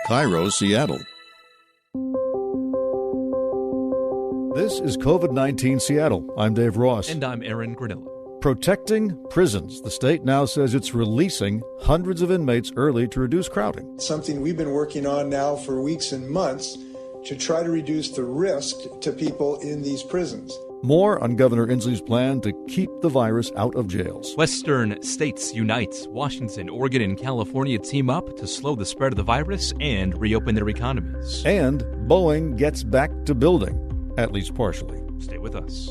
KIRO, Seattle. This is COVID-19 Seattle. I'm Dave Ross. And I'm Aaron Granillo. Protecting prisons. The state now says it's releasing hundreds of inmates early to reduce crowding. Something we've been working on now for weeks and months to try to reduce the risk to people in these prisons. More on Governor Inslee's plan to keep the virus out of jails. Western states unite. Washington, Oregon, and California team up to slow the spread of the virus and reopen their economies. And Boeing gets back to building, at least partially. Stay with us.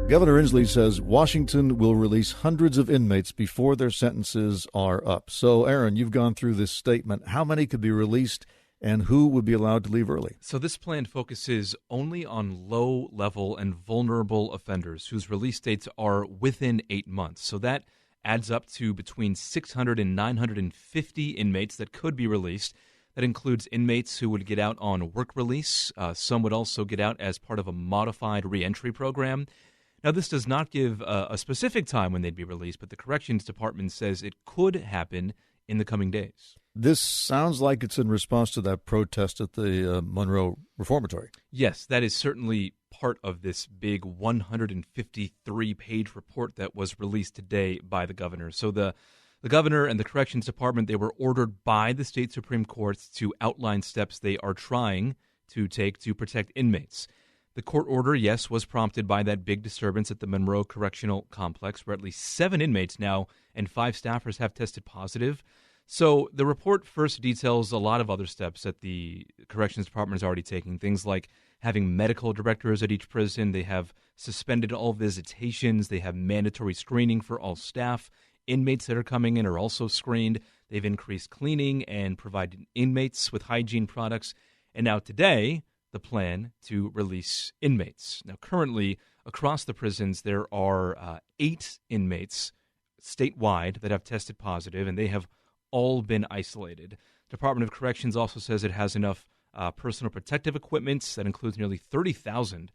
Governor Inslee says Washington will release hundreds of inmates before their sentences are up. So, Aaron, you've gone through this statement. How many could be released and who would be allowed to leave early? So this plan focuses only on low-level and vulnerable offenders whose release dates are within 8 months. So that adds up to between 600 and 950 inmates that could be released. That includes inmates who would get out on work release. Some would also get out as part of a modified reentry program. Now, this does not give a specific time when they'd be released, but the Corrections Department says it could happen in the coming days. This sounds like it's in response to that protest at the Monroe Reformatory. Yes, that is certainly part of this big 153-page report that was released today by the governor. So the governor and the Corrections Department, they were ordered by the state Supreme Court to outline steps they are trying to take to protect inmates. The court order, yes, was prompted by that big disturbance at the Monroe Correctional Complex, where at least 7 inmates now and 5 staffers have tested positive. So the report first details a lot of other steps that the Corrections Department is already taking, things like having medical directors at each prison. They have suspended all visitations. They have mandatory screening for all staff. Inmates that are coming in are also screened. They've increased cleaning and provided inmates with hygiene products. And now today, the plan to release inmates. Now, currently, across the prisons, there are 8 inmates statewide that have tested positive, and they have all been isolated. Department of Corrections also says it has enough personal protective equipment that includes nearly 30,000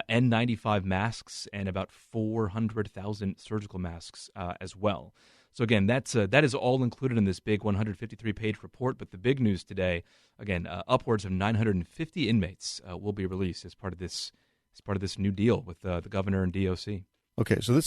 N95 masks and about 400,000 surgical masks as well. So again, that is all included in this big 153-page report. But the big news today, again, upwards of 950 inmates will be released as part of this new deal with the governor and DOC. Okay, so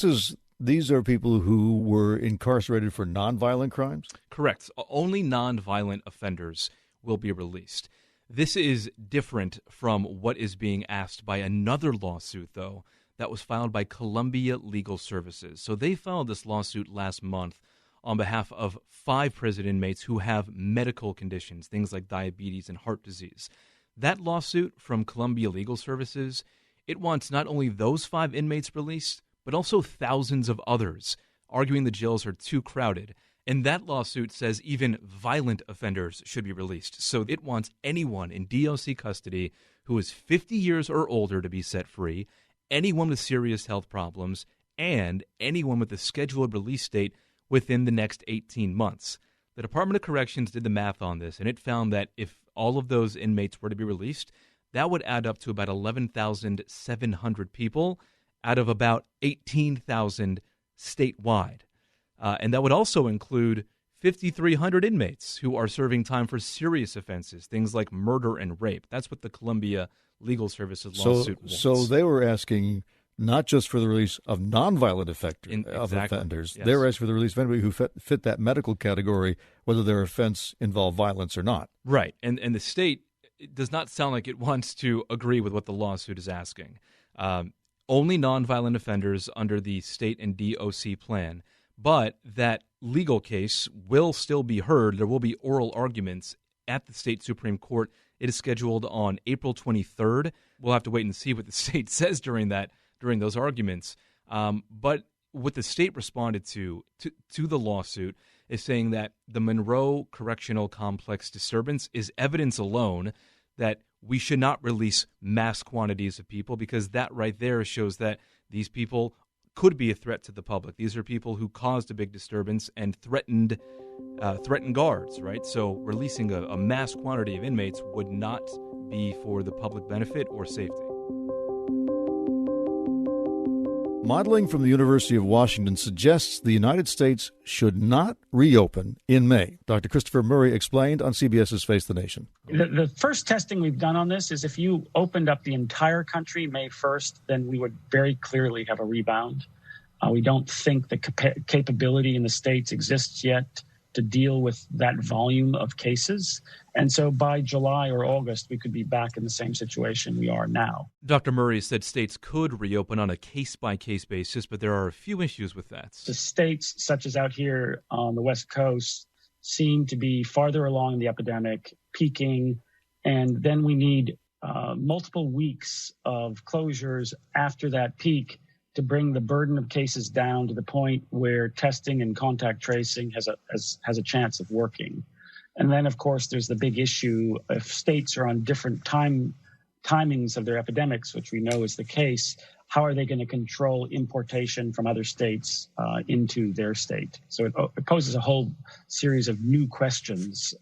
these are people who were incarcerated for nonviolent crimes? Correct. Only nonviolent offenders will be released. This is different from what is being asked by another lawsuit, though, that was filed by Columbia Legal Services. So they filed this lawsuit last month on behalf of 5 prison inmates who have medical conditions, things like diabetes and heart disease. That lawsuit from Columbia Legal Services, it wants not only those 5 inmates released, but also thousands of others, arguing the jails are too crowded. And that lawsuit says even violent offenders should be released. So it wants anyone in DOC custody who is 50 years or older to be set free, anyone with serious health problems, and anyone with a scheduled release date within the next 18 months. The Department of Corrections did the math on this, and it found that if all of those inmates were to be released, that would add up to about 11,700 people out of about 18,000 statewide. And that would also include 5,300 inmates who are serving time for serious offenses, things like murder and rape. That's what the Columbia Legal Services lawsuit wants. So they were asking not just for the release of nonviolent offenders. Yes. They were asking for the release of anybody who fit that medical category, whether their offense involved violence or not. Right. And the state, it does not sound like it wants to agree with what the lawsuit is asking. Only nonviolent offenders under the state and DOC plan. But that legal case will still be heard. There will be oral arguments at the state Supreme Court. It is scheduled on April 23rd. We'll have to wait and see what the state says during those arguments. But what the state responded to the lawsuit is saying that the Monroe Correctional Complex disturbance is evidence alone that we should not release mass quantities of people, because that right there shows that these people could be a threat to the public. These are people who caused a big disturbance and threatened guards, right? So releasing a mass quantity of inmates would not be for the public benefit or safety. Modeling from the University of Washington suggests the United States should not reopen in May. Dr. Christopher Murray explained on CBS's Face the Nation. The first testing we've done on this is if you opened up the entire country May 1st, then we would very clearly have a rebound. We don't think the capability in the states exists yet to deal with that volume of cases. And so by July or August, we could be back in the same situation we are now. Dr. Murray said states could reopen on a case-by-case basis, but there are a few issues with that. The states, such as out here on the West Coast, seem to be farther along in the epidemic, peaking, and then we need multiple weeks of closures after that peak to bring the burden of cases down to the point where testing and contact tracing has a chance of working. And then, of course, there's the big issue if states are on different timings of their epidemics, which we know is the case, how are they going to control importation from other states into their state? So it poses a whole series of new questions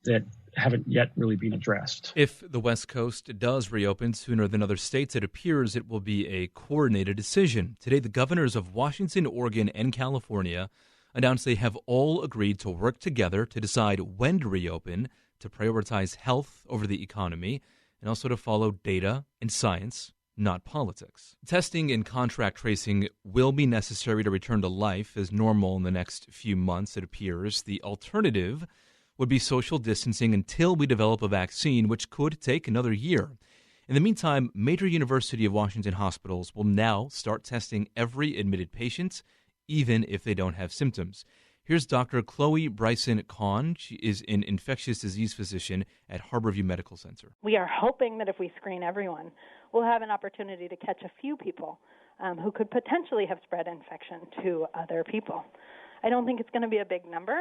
that haven't yet really been addressed. If the West Coast does reopen sooner than other states, it appears it will be a coordinated decision. Today, the governors of Washington, Oregon, and California announced they have all agreed to work together to decide when to reopen, to prioritize health over the economy, and also to follow data and science, not politics. Testing and contract tracing will be necessary to return to life as normal in the next few months, it appears. The alternative would be social distancing until we develop a vaccine, which could take another year. In the meantime, major University of Washington hospitals will now start testing every admitted patient, even if they don't have symptoms. Here's Dr. Chloe Bryson-Kahn. She is an infectious disease physician at Harborview Medical Center. We are hoping that if we screen everyone, we'll have an opportunity to catch a few people who could potentially have spread infection to other people. I don't think it's going to be a big number,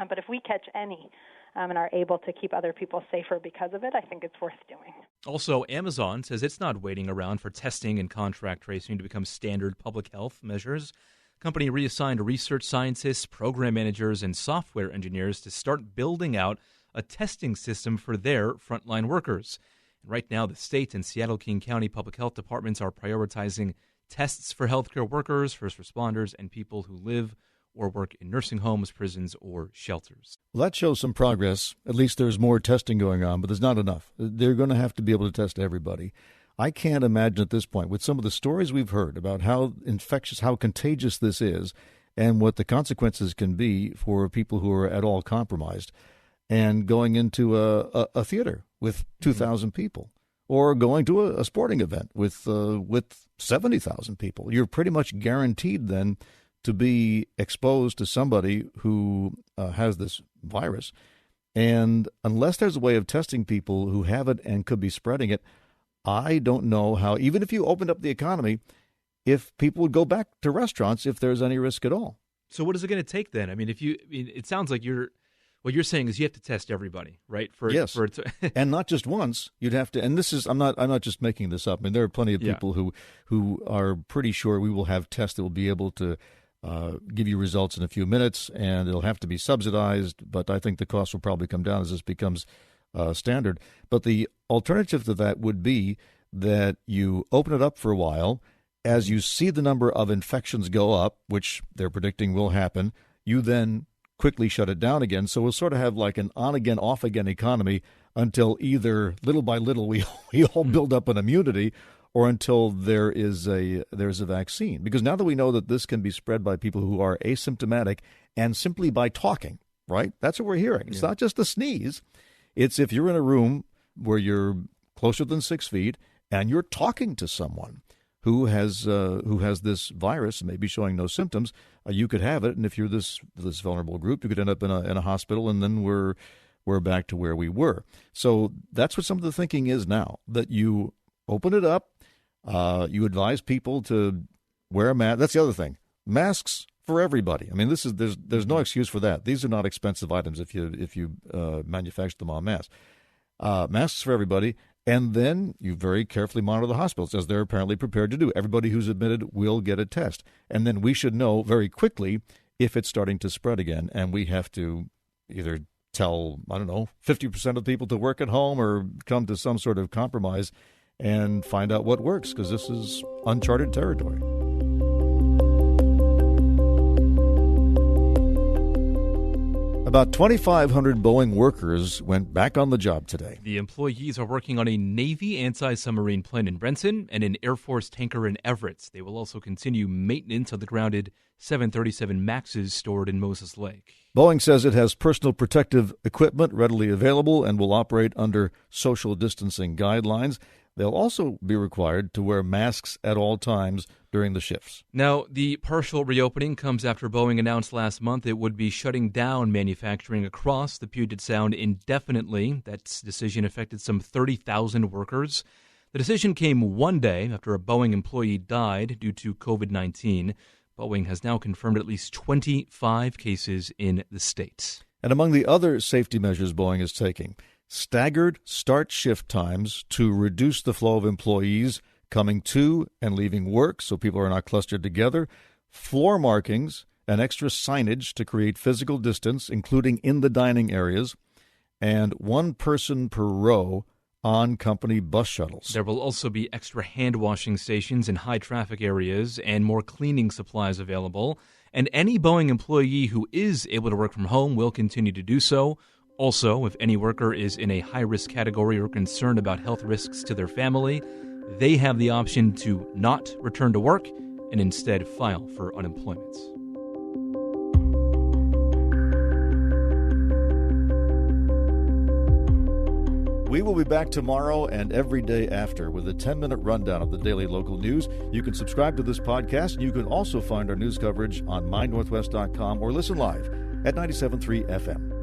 but if we catch any and are able to keep other people safer because of it, I think it's worth doing. Also, Amazon says it's not waiting around for testing and contract tracing to become standard public health measures. The company reassigned research scientists, program managers, and software engineers to start building out a testing system for their frontline workers. And right now, the state and Seattle-King County public health departments are prioritizing tests for healthcare workers, first responders, and people who live or work in nursing homes, prisons, or shelters. Well, that shows some progress. At least there's more testing going on, but there's not enough. They're going to have to be able to test everybody. I can't imagine at this point, with some of the stories we've heard about how infectious, how contagious this is, and what the consequences can be for people who are at all compromised, and going into a theater with 2,000 people, or going to a sporting event with 70,000 people. You're pretty much guaranteed then to be exposed to somebody who has this virus. And unless there's a way of testing people who have it and could be spreading it, I don't know how, even if you opened up the economy, if people would go back to restaurants if there's any risk at all. So what is it going to take then? I mean, it sounds like what you're saying is you have to test everybody, right? Yes, and not just once. You'd have to, and this is, I'm not just making this up. I mean, there are plenty of people who are pretty sure we will have tests that will be able to give you results in a few minutes, and it'll have to be subsidized, but I think the cost will probably come down as this becomes standard. But the alternative to that would be that you open it up for a while. As you see the number of infections go up, which they're predicting will happen, you then quickly shut it down again. So we'll sort of have like an on-again, off-again economy until either little by little we all build up an immunity, or until there's a vaccine. Because now that we know that this can be spread by people who are asymptomatic and simply by talking, right? That's what we're hearing. It's not just a sneeze. It's if you're in a room where you're closer than 6 feet and you're talking to someone who has this virus and maybe showing no symptoms, you could have it. And if you're this vulnerable group, you could end up in a hospital, and then we're back to where we were. So that's what some of the thinking is now, that you open it up. You advise people to wear a mask. That's the other thing. Masks for everybody. I mean, there's no excuse for that. These are not expensive items if you manufacture them en masse. Masks for everybody, and then you very carefully monitor the hospitals, as they're apparently prepared to do. Everybody who's admitted will get a test, and then we should know very quickly if it's starting to spread again, and we have to either tell 50% of people to work at home or come to some sort of compromise and find out what works, because this is uncharted territory. About 2,500 Boeing workers went back on the job today. The employees are working on a Navy anti-submarine plane in Brenton and an Air Force tanker in Everett. They will also continue maintenance of the grounded 737 MAXs stored in Moses Lake. Boeing says it has personal protective equipment readily available and will operate under social distancing guidelines. They'll also be required to wear masks at all times during the shifts. Now, the partial reopening comes after Boeing announced last month it would be shutting down manufacturing across the Puget Sound indefinitely. That decision affected some 30,000 workers. The decision came one day after a Boeing employee died due to COVID-19. Boeing has now confirmed at least 25 cases in the state. And among the other safety measures Boeing is taking, staggered start shift times to reduce the flow of employees coming to and leaving work so people are not clustered together, floor markings and extra signage to create physical distance, including in the dining areas, and one person per row on company bus shuttles. There will also be extra hand washing stations in high traffic areas and more cleaning supplies available. And any Boeing employee who is able to work from home will continue to do so. Also, if any worker is in a high-risk category or concerned about health risks to their family, they have the option to not return to work and instead file for unemployment. We will be back tomorrow and every day after with a 10-minute rundown of the daily local news. You can subscribe to this podcast. You can also find our news coverage on mynorthwest.com or listen live at 97.3 FM.